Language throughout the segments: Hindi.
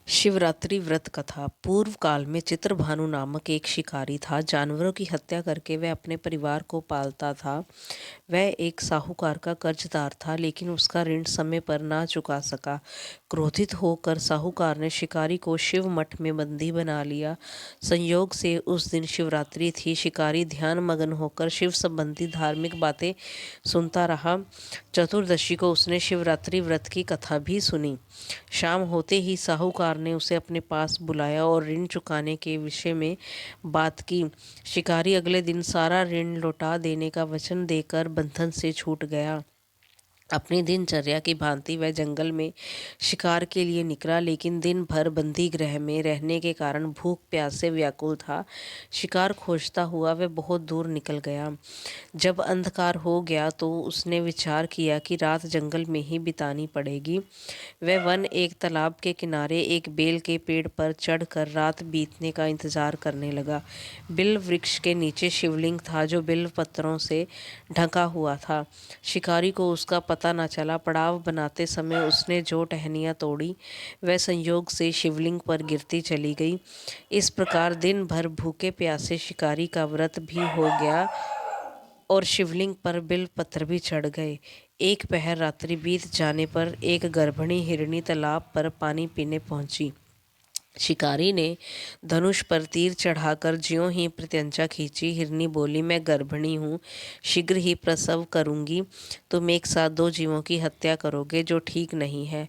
शिवरात्रि व्रत कथा। पूर्व काल में चित्रभानु नामक एक शिकारी था। जानवरों की हत्या करके वह अपने परिवार को पालता था। वह एक साहूकार का कर्जदार था, लेकिन उसका ऋण समय पर ना चुका सका। क्रोधित होकर साहूकार ने शिकारी को शिव मठ में बंदी बना लिया। संयोग से उस दिन शिवरात्रि थी। शिकारी ध्यान मग्न होकर शिव संबंधी धार्मिक बातें सुनता रहा। चतुर्दशी को उसने शिवरात्रि व्रत की कथा भी सुनी। शाम होते ही साहूकार ने उसे अपने पास बुलाया और ऋण चुकाने के विषय में बात की। शिकारी अगले दिन सारा ऋण लौटा देने का वचन देकर बंधन से छूट गया। अपनी दिनचर्या की भांति वह जंगल में शिकार के लिए निकला, लेकिन दिन भर बंदी गृह में रहने के कारण भूख प्यास से व्याकुल था। शिकार खोजता हुआ वह बहुत दूर निकल गया। जब अंधकार हो गया तो उसने विचार किया कि रात जंगल में ही बितानी पड़ेगी। वह वन एक तालाब के किनारे एक बेल के पेड़ पर चढ़कर रात बीतने का इंतजार करने लगा। बिल्व वृक्ष के नीचे शिवलिंग था, जो बिल्व पत्रों से ढका हुआ था। शिकारी को उसका पता न चला। पड़ाव बनाते समय उसने जो टहनियाँ तोड़ी, वह संयोग से शिवलिंग पर गिरती चली गई। इस प्रकार दिन भर भूखे प्यासे शिकारी का व्रत भी हो गया और शिवलिंग पर बिल्व पत्र भी चढ़ गए। एक पहर रात्रि बीत जाने पर एक गर्भिणी हिरनी तालाब पर पानी पीने पहुंची। शिकारी ने धनुष पर तीर चढ़ाकर ज्यों ही प्रत्यंचा खींची। हिरनी बोली, मैं गर्भिणी हूँ, शीघ्र ही प्रसव करूँगी। तुम एक साथ दो जीवों की हत्या करोगे, जो ठीक नहीं है।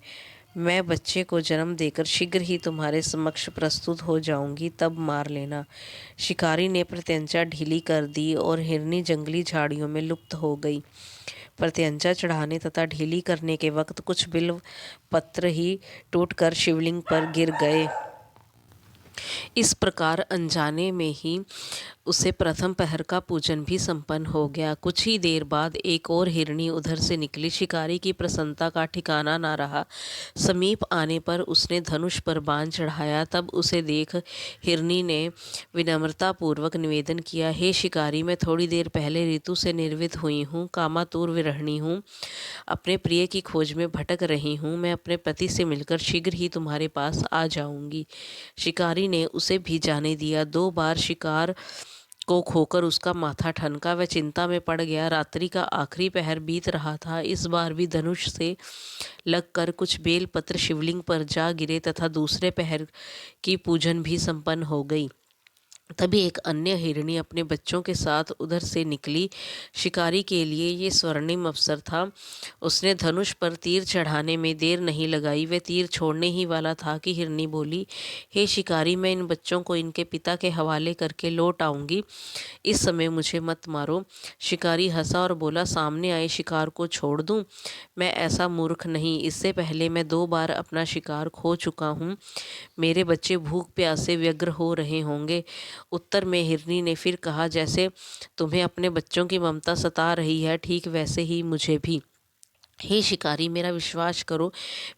मैं बच्चे को जन्म देकर शीघ्र ही तुम्हारे समक्ष प्रस्तुत हो जाऊंगी, तब मार लेना। शिकारी ने प्रत्यंचा ढीली कर दी और हिरनी जंगली झाड़ियों में लुप्त हो गई। प्रत्यंचा चढ़ाने तथा ढीली करने के वक्त कुछ बिल्व पत्र ही टूटकर शिवलिंग पर गिर गए। इस प्रकार अनजाने में ही उसे प्रथम पहर का पूजन भी संपन्न हो गया। कुछ ही देर बाद एक और हिरनी उधर से निकली। शिकारी की प्रसन्नता का ठिकाना ना रहा। समीप आने पर उसने धनुष पर बाण चढ़ाया। तब उसे देख हिरनी ने विनम्रता पूर्वक निवेदन किया, हे शिकारी, मैं थोड़ी देर पहले ऋतु से निर्वित हुई हूँ, कामातुर विरहिणी हूँ, अपने प्रिय की खोज में भटक रही हूँ। मैं अपने पति से मिलकर शीघ्र ही तुम्हारे पास आ जाऊंगी। शिकारी ने उसे भी जाने दिया। 2 बार शिकार को खोकर उसका माथा ठनका। वह चिंता में पड़ गया। रात्रि का आखिरी पहर बीत रहा था। इस बार भी धनुष से लगकर कुछ बेल पत्र शिवलिंग पर जा गिरे तथा दूसरे पहर की पूजन भी संपन्न हो गई। तभी एक अन्य हिरनी अपने बच्चों के साथ उधर से निकली। शिकारी के लिए ये स्वर्णिम अवसर था। उसने धनुष पर तीर चढ़ाने में देर नहीं लगाई। वह तीर छोड़ने ही वाला था कि हिरनी बोली, हे शिकारी, मैं इन बच्चों को इनके पिता के हवाले करके लौट आऊंगी, इस समय मुझे मत मारो। शिकारी हंसा और बोला, सामने आए शिकार को छोड़ दूं? मैं ऐसा मूर्ख नहीं। इससे पहले मैं 2 बार अपना शिकार खो चुका हूँ। मेरे बच्चे भूख प्यास से व्यग्र हो रहे होंगे। उत्तर में हिरनी ने फिर कहा, जैसे तुम्हें अपने बच्चों की ममता सता रही है, ठीक वैसे ही मुझे भी। हे शिकारी, मेरा विश्वास करो,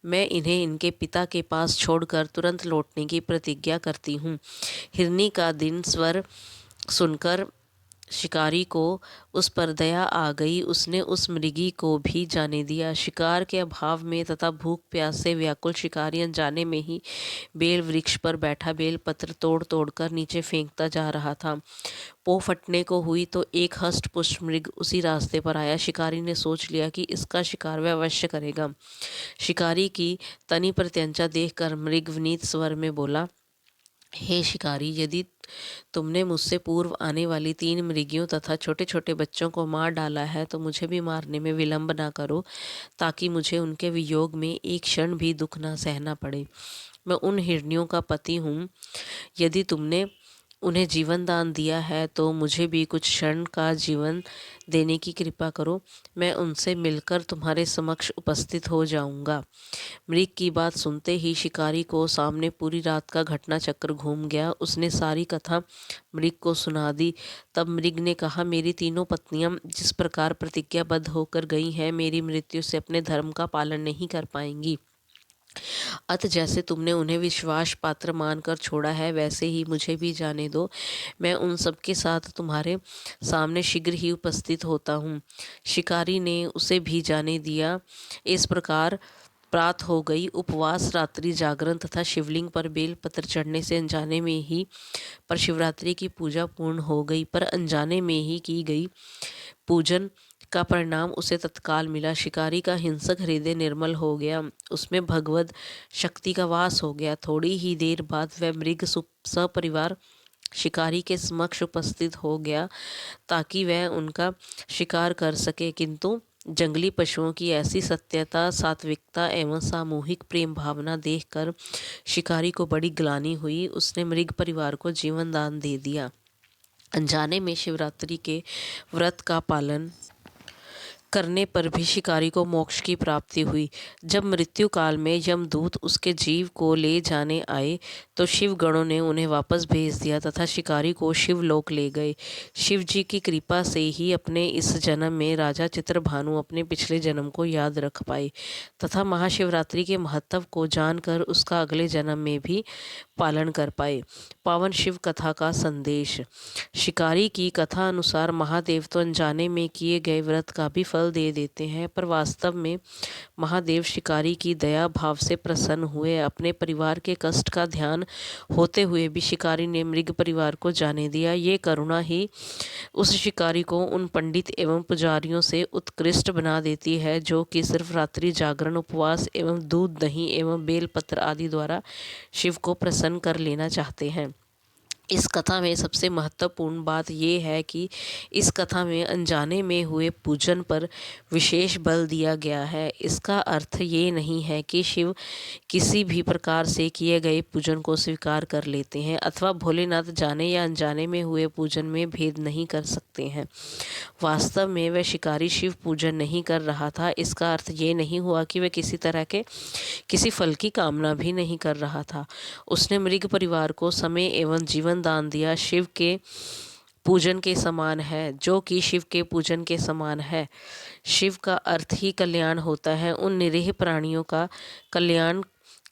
मैं इन्हें इनके पिता के पास छोड़कर तुरंत लौटने की प्रतिज्ञा करती हूँ। हिरनी का दिन स्वर सुनकर शिकारी को उस पर दया आ गई। उसने उस मृगी को भी जाने दिया। शिकार के अभाव में तथा भूख प्यास से व्याकुल शिकारी अनजाने में ही बेल वृक्ष पर बैठा बेल पत्र तोड़ तोड़कर नीचे फेंकता जा रहा था। पो फटने को हुई तो एक हष्ट पुष्ट मृग उसी रास्ते पर आया। शिकारी ने सोच लिया कि इसका शिकार वह अवश्य करेगा। शिकारी की तनी प्रत्यंचा देखकर मृग विनीत स्वर में बोला, हे शिकारी, यदि तुमने मुझसे पूर्व आने वाली 3 मृगियों तथा छोटे छोटे बच्चों को मार डाला है, तो मुझे भी मारने में विलंब ना करो, ताकि मुझे उनके वियोग में एक क्षण भी दुख ना सहना पड़े। मैं उन हिरनियों का पति हूँ। यदि तुमने उन्हें जीवन दान दिया है, तो मुझे भी कुछ क्षण का जीवन देने की कृपा करो। मैं उनसे मिलकर तुम्हारे समक्ष उपस्थित हो जाऊंगा। मृग की बात सुनते ही शिकारी को सामने पूरी रात का घटना चक्र घूम गया। उसने सारी कथा मृग को सुना दी। तब मृग ने कहा, मेरी तीनों पत्नियां जिस प्रकार प्रतिज्ञाबद्ध होकर गई हैं, मेरी मृत्यु से अपने धर्म का पालन नहीं कर पाएंगी। अत जैसे तुमने उन्हें विश्वास पात्र मानकर छोड़ा है, वैसे ही मुझे भी जाने दो। मैं उन सबके साथ तुम्हारे सामने शीघ्र ही उपस्थित होता हूँ। शिकारी ने उसे भी जाने दिया। इस प्रकार प्रात हो गई। उपवास, रात्रि जागरण तथा शिवलिंग पर बेल पत्र चढ़ने से अनजाने में ही पर शिवरात्रि की पूजा पूर्ण हो गई। पर अनजाने में ही की गई पूजन का परिणाम उसे तत्काल मिला। शिकारी का हिंसक हृदय निर्मल हो गया, उसमें भगवद शक्ति का वास हो गया। थोड़ी ही देर बाद वह मृग सपरिवार शिकारी के समक्ष उपस्थित हो गया ताकि वह उनका शिकार कर सके, किंतु जंगली पशुओं की ऐसी सत्यता, सात्विकता एवं सामूहिक प्रेम भावना देखकर शिकारी को बड़ी ग्लानि हुई। उसने मृग परिवार को जीवन दान दे दिया। अनजाने में शिवरात्रि के व्रत का पालन करने पर भी शिकारी को मोक्ष की प्राप्ति हुई। जब मृत्यु काल में यमदूत उसके जीव को ले जाने आए तो शिव गणों ने उन्हें वापस भेज दिया तथा शिकारी को शिवलोक ले गए। शिव जी की कृपा से ही अपने इस जन्म में राजा चित्रभानु अपने पिछले जन्म को याद रख पाए तथा महाशिवरात्रि के महत्व को जानकर उसका अगले जन्म में भी पालन कर पाए। पावन शिव कथा का संदेश। शिकारी की कथा अनुसार महादेव तो अनजाने में किए गए व्रत का भी फल दे देते हैं, पर वास्तव में महादेव शिकारी की दया भाव से प्रसन्न हुए। अपने परिवार के कष्ट का ध्यान होते हुए भी शिकारी ने मृग परिवार को जाने दिया। ये करुणा ही उस शिकारी को उन पंडित एवं पुजारियों से उत्कृष्ट बना देती है जो कि सिर्फ रात्रि जागरण, उपवास एवं दूध, दही एवं बेलपत्र आदि द्वारा शिव को प्रसन्न कर लेना चाहते हैं। इस कथा में सबसे महत्वपूर्ण बात यह है कि इस कथा में अनजाने में हुए पूजन पर विशेष बल दिया गया है। इसका अर्थ ये नहीं है कि शिव किसी भी प्रकार से किए गए पूजन को स्वीकार कर लेते हैं अथवा भोलेनाथ जाने या अनजाने में हुए पूजन में भेद नहीं कर सकते हैं। वास्तव में वह शिकारी शिव पूजन नहीं कर रहा था। इसका अर्थ ये नहीं हुआ कि वह किसी तरह के किसी फल की कामना भी नहीं कर रहा था। उसने मृग परिवार को समय एवं जीवन दान दिया, शिव के पूजन के समान है, जो कि शिव के पूजन के समान है। शिव का अर्थ ही कल्याण होता है। उन निरीह प्राणियों का कल्याण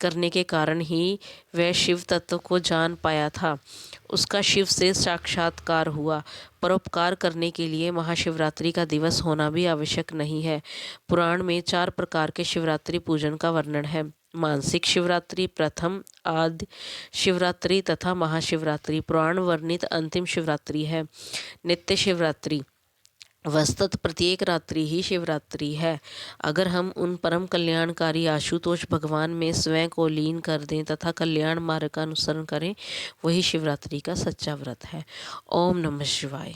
करने के कारण ही वह शिव तत्व को जान पाया था। उसका शिव से साक्षात्कार हुआ। परोपकार करने के लिए महाशिवरात्रि का दिवस होना भी आवश्यक नहीं है। पुराण में 4 प्रकार के शिवरात्रि पूजन का वर्णन है। मानसिक शिवरात्रि, प्रथम आदि शिवरात्रि तथा महाशिवरात्रि पुराण वर्णित अंतिम शिवरात्रि है। नित्य शिवरात्रि वस्तुत प्रत्येक रात्रि ही शिवरात्रि है। अगर हम उन परम कल्याणकारी आशुतोष भगवान में स्वयं को लीन कर दें तथा कल्याण मार्ग का अनुसरण करें, वही शिवरात्रि का सच्चा व्रत है। ओम नमः शिवाय।